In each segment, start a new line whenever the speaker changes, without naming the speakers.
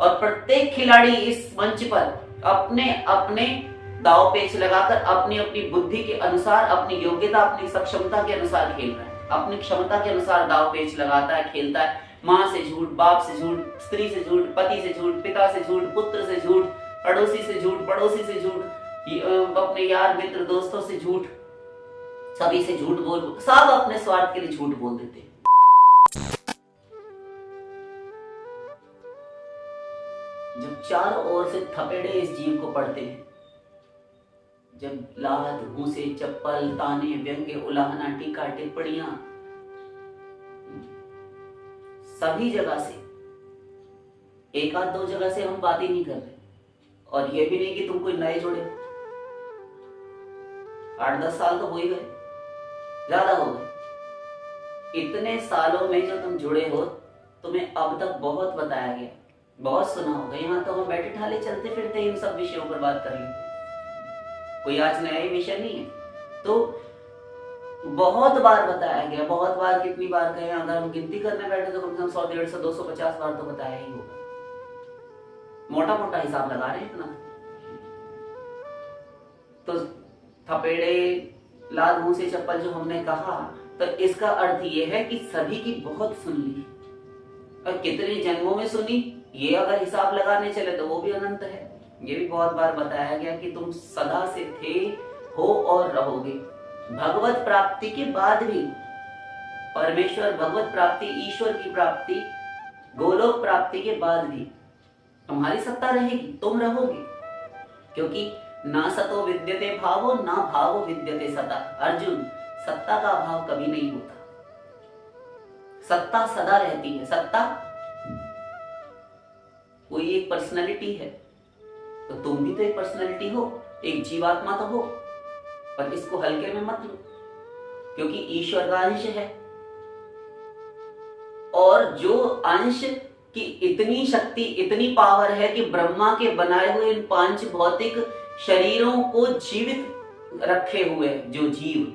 और प्रत्येक खिलाड़ी इस मंच पर अपने अपने दाव पेच लगाकर अपनी अपनी बुद्धि के अनुसार, अपनी योग्यता, अपनी सक्षमता के अनुसार खेल रहा है, अपनी क्षमता के अनुसार दाव पेच लगाता है, खेलता है। माँ से झूठ, बाप से झूठ, स्त्री से झूठ, पति से झूठ, पिता से झूठ, पुत्र से झूठ, पड़ोसी से झूठ, पड़ोसी से झूठ, अपने यार मित्र दोस्तों से झूठ, सभी से झूठ बोल, सब अपने स्वार्थ के लिए झूठ बोल देते हैं। जब चारों ओर से थपेड़े इस जीव को पड़ते हैं, जब लात, घूंसे, चप्पल, ताने, व्यंग्य, उलाहना, टीका, टिप्पणियां सभी जगह से, एक आध दो जगह से हम बात ही नहीं कर रहे, और ये भी नहीं कि तुम कोई नए जुड़े, 8-10 साल तो हो ही गए, ज्यादा हो गए। इतने सालों में जो तुम जुड़े हो, तुम्हें अब तक बहुत बताया गया, बहुत सुना होगा। यहाँ तो हम बैठे ठाले चलते फिरते इन सब विषयों पर बात कर लेते, कोई आज नया ही विषय नहीं है। तो बहुत बार बताया गया, बहुत बार, कितनी बार कहे, अगर हम गिनती करने बैठे तो कम से कम 100, 150, 250 बार तो बताया ही होगा। मोटा मोटा हिसाब लगा रहे हैं इतना। तो थपेड़े, लात, मुंह से चप्पल जो हमने कहा, तो इसका अर्थ ये है कि सभी की बहुत सुन ली, और कितने जन्मों में सुनी, ये अगर हिसाब लगाने चले तो वो भी अनंत है। ये भी बहुत बार बताया गया कि तुम सदा से थे, हो और रहोगे। भगवत प्राप्ति के बाद भी, परमेश्वर, भगवत प्राप्ति, ईश्वर की प्राप्ति, गोलोक प्राप्ति के बाद भी तुम्हारी सत्ता रहेगी, तुम रहोगे। क्योंकि ना सतो विद्यते भावो, ना भावो विद्यते सता। अर्जुन, सत्ता का अभाव कभी नहीं होता, सत्ता सदा रहती है। सत्ता कोई एक पर्सनालिटी है, तो तुम भी तो एक पर्सनालिटी हो, एक जीवात्मा तो हो, पर इसको हल्के में मत लो, क्योंकि ईश्वर का अंश है। और जो अंश की इतनी शक्ति, इतनी पावर है कि ब्रह्मा के बनाए हुए इन 5 भौतिक शरीरों को जीवित रखे हुए, जो जीव,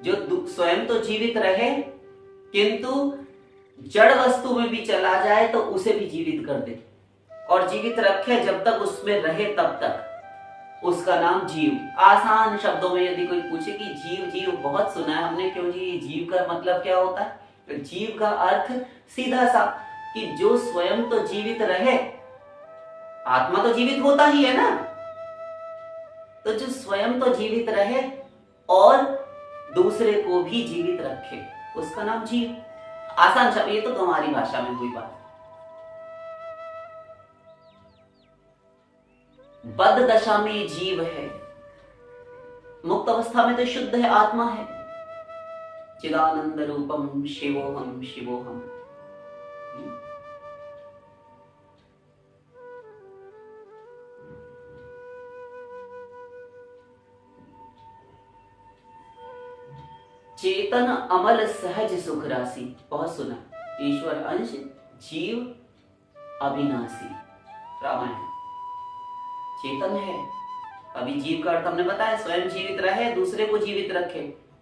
जो स्वयं तो जीवित रहे, किंतु जड़ वस्तु में भी चला जाए तो उसे भी जीवित कर दे, और जीवित रखे जब तक उसमें रहे तब तक, उसका नाम जीव। आसान शब्दों में यदि कोई पूछे कि जीव, जीव बहुत सुना है हमने, क्यों जी, जीव का मतलब क्या होता है? तो जीव का अर्थ सीधा सा कि जो स्वयं तो जीवित रहे, आत्मा तो जीवित होता ही है ना, तो जो स्वयं तो जीवित रहे और दूसरे को भी जीवित रखे, उसका नाम जीव। आसान शब्द, ये तो तुम्हारी भाषा में हुई बात। बद्ध दशा में जीव है, मुक्त अवस्था में तो शुद्ध है, आत्मा है। चिदानंद रूपम शिवोहम शिवोहम। चेतन अमल सहज सुख राशि, बहुत सुना। ईश्वर अंश, जीव अविनाशी। रामायण। चेतन है, अभी जीव का अर्थ हमने बताया, स्वयं जीवित रहे, दूसरे को जीवित रखे।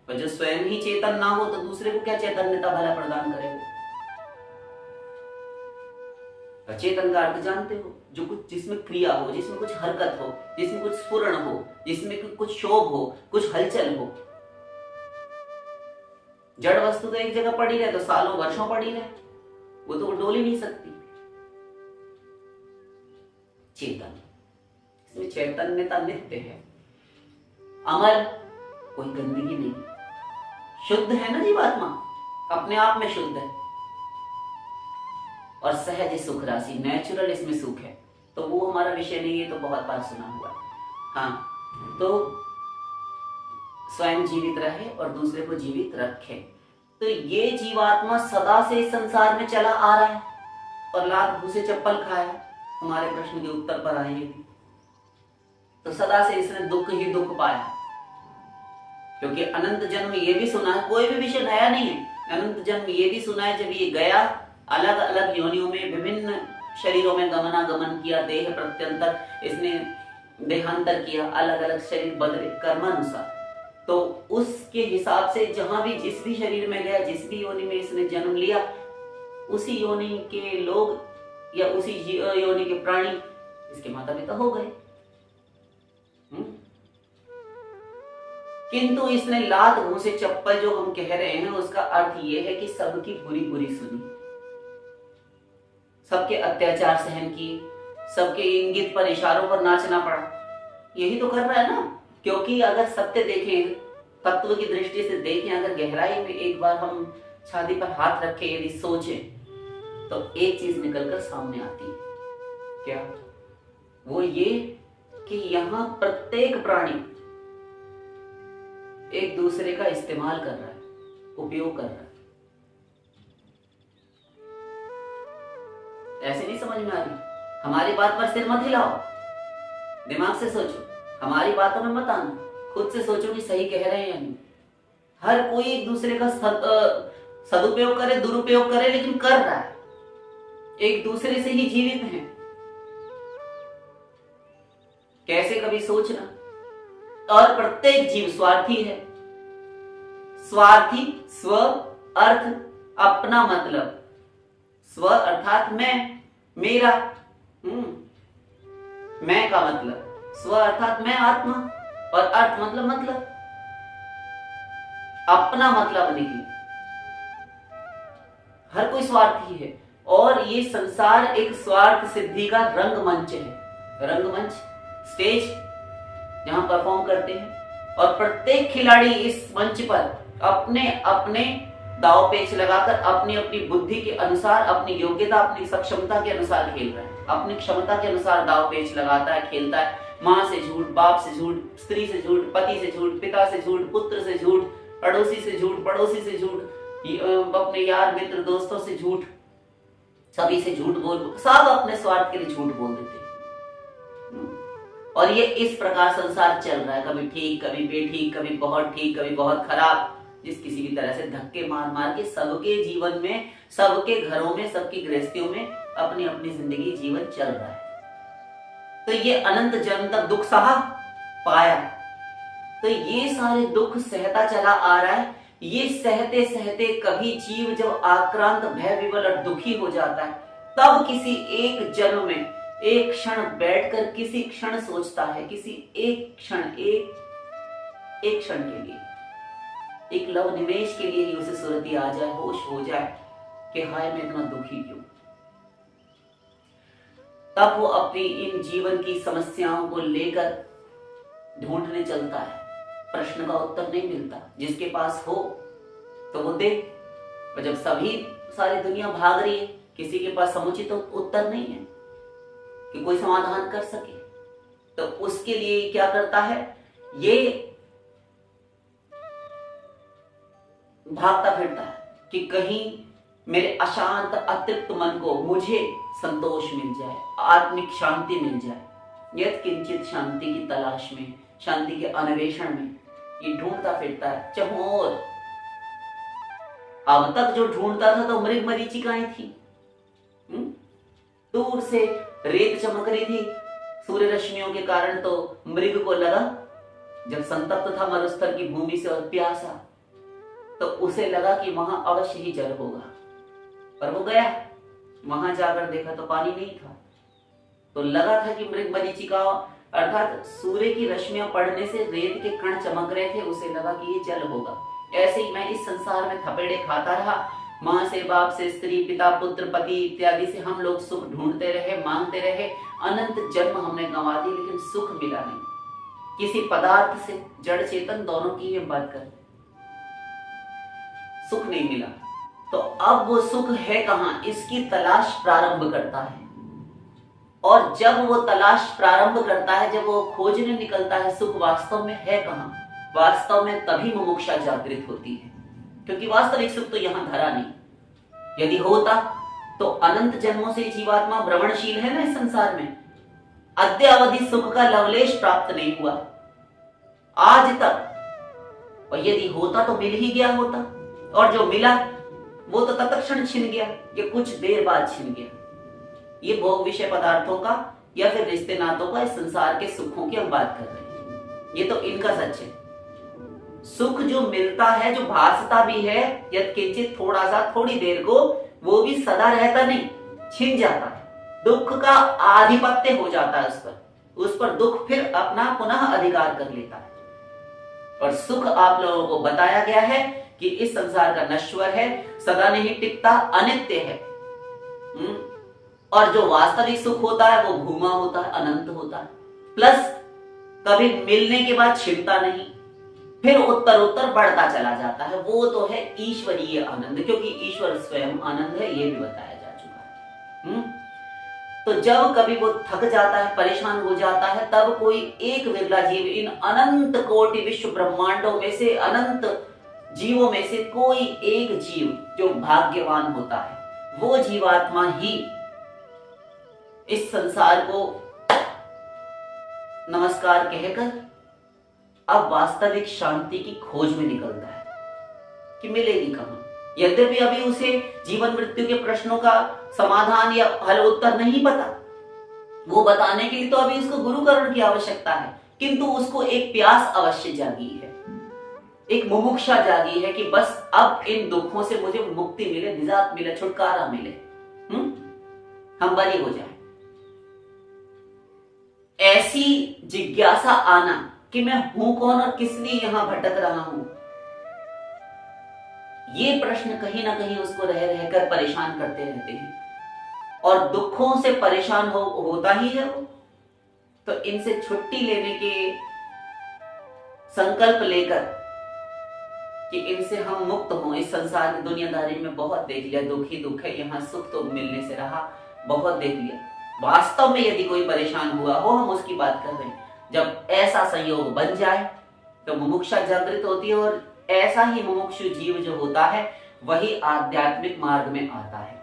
और जो स्वयं ही चेतन ना हो तो दूसरे को क्या चैतन्यता भला प्रदान करेगा? चेतन का अर्थ जानते हो, जो कुछ, जिसमें क्रिया हो, जिसमें कुछ हरकत हो, जिसमें कुछ स्फुरण हो, जिसमें कुछ शोभ हो, कुछ हलचल हो। जड़ वस्तु तो एक जगह पड़ी रहे तो सालों वर्षों पड़ी रहे, वो तो डोल ही नहीं सकती। चेतन, इसमें चैतन्यता नित्य है, अमर, कोई गंदगी नहीं, शुद्ध है ना जीवात्मा, अपने आप में शुद्ध है। और सहज सुख राशि, नेचुरल इसमें सुख है। तो वो हमारा विषय नहीं है, तो बहुत बार सुना हुआ है। हाँ, तो स्वयं जीवित रहे और दूसरे को जीवित रखे। तो ये जीवात्मा सदा से इस संसार में चला आ रहा है और लात घूसे चप्पल खाया। हमारे प्रश्न के उत्तर पर आएंगे, तो सदा से इसने दुख ही दुख पाया, क्योंकि अनंत जन्म ये भी सुना है, कोई भी विषय नया नहीं है। अनंत जन्म ये भी सुना है, जब ये गया अलग अलग योनियों में, विभिन्न शरीरों में गमनागमन किया, देह प्रत्यंतर इसने देहांतर किया, अलग अलग शरीर बदले कर्मानुसार। तो उसके हिसाब से जहां भी, जिस भी शरीर में गया, जिस भी योनि में इसने जन्म लिया, उसी योनि के लोग या उसी योनि के प्राणी इसके माता पिता हो गए। किंतु इसने लात घूंसे चप्पल जो हम कह रहे हैं उसका अर्थ यह है कि सबकी बुरी बुरी सुनी, सबके अत्याचार सहन किए, सबके इंगित पर इशारों पर नाचना पड़ा। यही तो कर रहा है ना। क्योंकि अगर सत्य देखें, तत्व की दृष्टि से देखें, अगर गहराई में एक बार हम छाती पर हाथ रखें, यदि सोचें, तो एक चीज निकलकर सामने आती है। क्या? वो ये कि यहां प्रत्येक प्राणी एक दूसरे का इस्तेमाल कर रहा है, उपयोग कर रहा है। ऐसे नहीं समझ में आ रही? हमारी बात पर सिर मत हिलाओ, दिमाग से सोचो, हमारी बातों में मत आना, खुद से सोचो कि सही कह रहे हैं या नहीं। हर कोई एक दूसरे का सदुपयोग करे, दुरुपयोग करे, लेकिन कर रहा है, एक दूसरे से ही जीवित है। कैसे? कभी सोचना। और प्रत्येक जीव स्वार्थी है। स्वार्थी, स्व अर्थ अपना मतलब, स्व अर्थात मैं, मेरा, मैं का मतलब, स्व अर्थात मैं, आत्मा, और अर्थ मतलब अपना मतलब निकले। हर कोई स्वार्थी है और ये संसार एक स्वार्थ सिद्धि का रंगमंच है। रंगमंच, स्टेज जहां परफॉर्म करते हैं, और प्रत्येक खिलाड़ी इस मंच पर अपने अपने दाव पेच लगाकर अपनी अपनी बुद्धि के अनुसार, अपनी योग्यता, अपनी सक्षमता के अनुसार खेल रहा है। अपनी क्षमता के अनुसार दाव पेच लगाता है, खेलता है। माँ से झूठ, बाप से झूठ, स्त्री से झूठ, पति से झूठ, पिता से झूठ, पुत्र से झूठ, पड़ोसी से झूठ, पड़ोसी से झूठ, अपने यार मित्र दोस्तों से झूठ, सभी से झूठ बोल, सब अपने स्वार्थ के लिए झूठ बोल देते हैं। और ये इस प्रकार संसार चल रहा है, कभी ठीक, कभी बेठीक, कभी बहुत ठीक, कभी बहुत खराब, जिस किसी भी तरह से धक्के मार मार के सबके जीवन में, सबके घरों में, सबकी गृहस्थियों में अपनी अपनी जिंदगी, जीवन चल रहा है। तो ये अनंत जन्म तक दुख सहा, पाया, तो ये सारे दुख सहता चला आ रहा है। ये सहते सहते कभी जीव जब आक्रांत, भय विवल और दुखी हो जाता है, तब किसी एक जन्म में एक क्षण बैठकर किसी क्षण सोचता है, किसी एक क्षण, एक क्षण के लिए, एक लव निमेश के लिए ही उसे सुरती आ जाए, होश हो जाए कि हाय मैं इतना दुखी क्यों। तब वो अपनी इन जीवन की समस्याओं को लेकर ढूंढने चलता है। प्रश्न का उत्तर नहीं मिलता, जिसके पास हो तो वो दे। पर जब सारी दुनिया भाग रही है, किसी के पास समुचित उत्तर नहीं है कि कोई समाधान कर सके, तो उसके लिए क्या करता है? ये भागता फिरता है कि कहीं मेरे अशांत अतृप्त मन को मुझे संतोष मिल जाए, आत्मिक शांति मिल जाए। यत् किंचित शांति की तलाश में, शांति के अन्वेषण में ये ढूंढता फिरता है चहुओर। अब तक जो ढूंढता था तो मृग मरीचिकाएं थी, दूर से रेत चमक रही थी सूर्य रश्मियों के कारण, तो मृग को लगा, जब संतप्त था मरुस्थल की भूमि से और प्यासा, तो उसे लगा कि वहां अवश्य ही जल होगा। पर वो गया, वहां जाकर देखा तो पानी नहीं था। तो लगा था कि मृग मरीचिका अर्थात सूर्य की रश्मियां पड़ने से रेत के कण चमक रहे थे, उसे लगा कि ये जल होगा। ऐसे ही मैं इस संसार में थपेड़े खाता रहा, माँ से, बाप से, स्त्री, पिता, पुत्र, पति इत्यादि से हम लोग सुख ढूंढते रहे, मांगते रहे, अनंत जन्म हमने गंवा दिए, लेकिन सुख मिला नहीं। किसी पदार्थ से, जड़ चेतन दोनों की हम बात करें, सुख नहीं मिला। तो अब वो सुख है कहां, इसकी तलाश प्रारंभ करता है। और जब वो तलाश प्रारंभ करता है, जब वो खोजने निकलता है सुख वास्तव में है कहां, वास्तव में तभी मुमुक्षा जागृत होती है। क्योंकि वास्तविक सुख तो यहां धरा नहीं। यदि होता तो अनंत जन्मों से जीवात्मा भ्रमणशील है ना इस संसार में, अद्यावधि सुख का लवलेश प्राप्त नहीं हुआ आज तक। और यदि होता तो मिल ही गया होता, और जो मिला वो तो तत्क्षण छिन गया, ये कुछ देर बाद छिन गया। ये भोग विषय पदार्थों का या फिर रिश्ते नातों का, इस संसार के सुखों की हम बात कर रहे हैं, ये तो इनका सच है। सुख जो मिलता है, जो भासता भी है यत्किंचित, थोड़ा सा, थोड़ी देर को, वो भी सदा रहता नहीं, छिन जाता है। दुख का आधिपत्य हो जाता है उस पर दुख फिर अपना पुनः अधिकार कर लेता है। और सुख आप लोगों को बताया गया है कि इस संसार का नश्वर है, सदा नहीं टिकता, अनित्य है। और जो वास्तविक सुख होता है वो भूमा होता है, अनंत होता है। प्लस कभी मिलने के बाद छिड़ता नहीं, फिर उत्तर उत्तर बढ़ता चला जाता है। वो तो है ईश्वरीय आनंद, क्योंकि ईश्वर स्वयं आनंद है, ये भी बताया जा चुका है। तो जब कभी वो थक जाता है, परेशान हो जाता है, तब कोई एक विरला जीव इन अनंत कोटि विश्व ब्रह्मांडों में से, अनंत जीवों में से कोई एक जीव जो भाग्यवान होता है, वो जीवात्मा ही इस संसार को नमस्कार कहकर अब वास्तविक शांति की खोज में निकलता है कि मिलेगी कहां। यद्यपि अभी उसे जीवन मृत्यु के प्रश्नों का समाधान या हल उत्तर नहीं पता, वो बताने के लिए तो अभी उसको गुरुकरण की आवश्यकता है, किंतु उसको एक प्यास अवश्य जागी है, एक मुमुक्षा जागी है कि बस अब इन दुखों से मुझे मुक्ति मिले, निजात मिले, छुटकारा मिले, हम बरी हो जाए। ऐसी जिज्ञासा आना कि मैं हूं कौन और किस लिए यहां भटक रहा हूं, ये प्रश्न कहीं ना कहीं उसको रह रहकर परेशान करते रहते हैं। और दुखों से परेशान होता ही है वो, तो इनसे छुट्टी लेने के संकल्प लेकर कि इनसे हम मुक्त हों। इस संसार की दुनियादारी में बहुत देख लिया, दुख ही दुख है, यहां सुख तो मिलने से रहा, बहुत देख लिया। वास्तव में यदि कोई परेशान हुआ हो, हम उसकी बात कर रहे हैं, जब ऐसा संयोग बन जाए तो मुमुक्षा जागृत होती है, और ऐसा ही मुमुक्षु जीव जो होता है वही आध्यात्मिक मार्ग में आता है।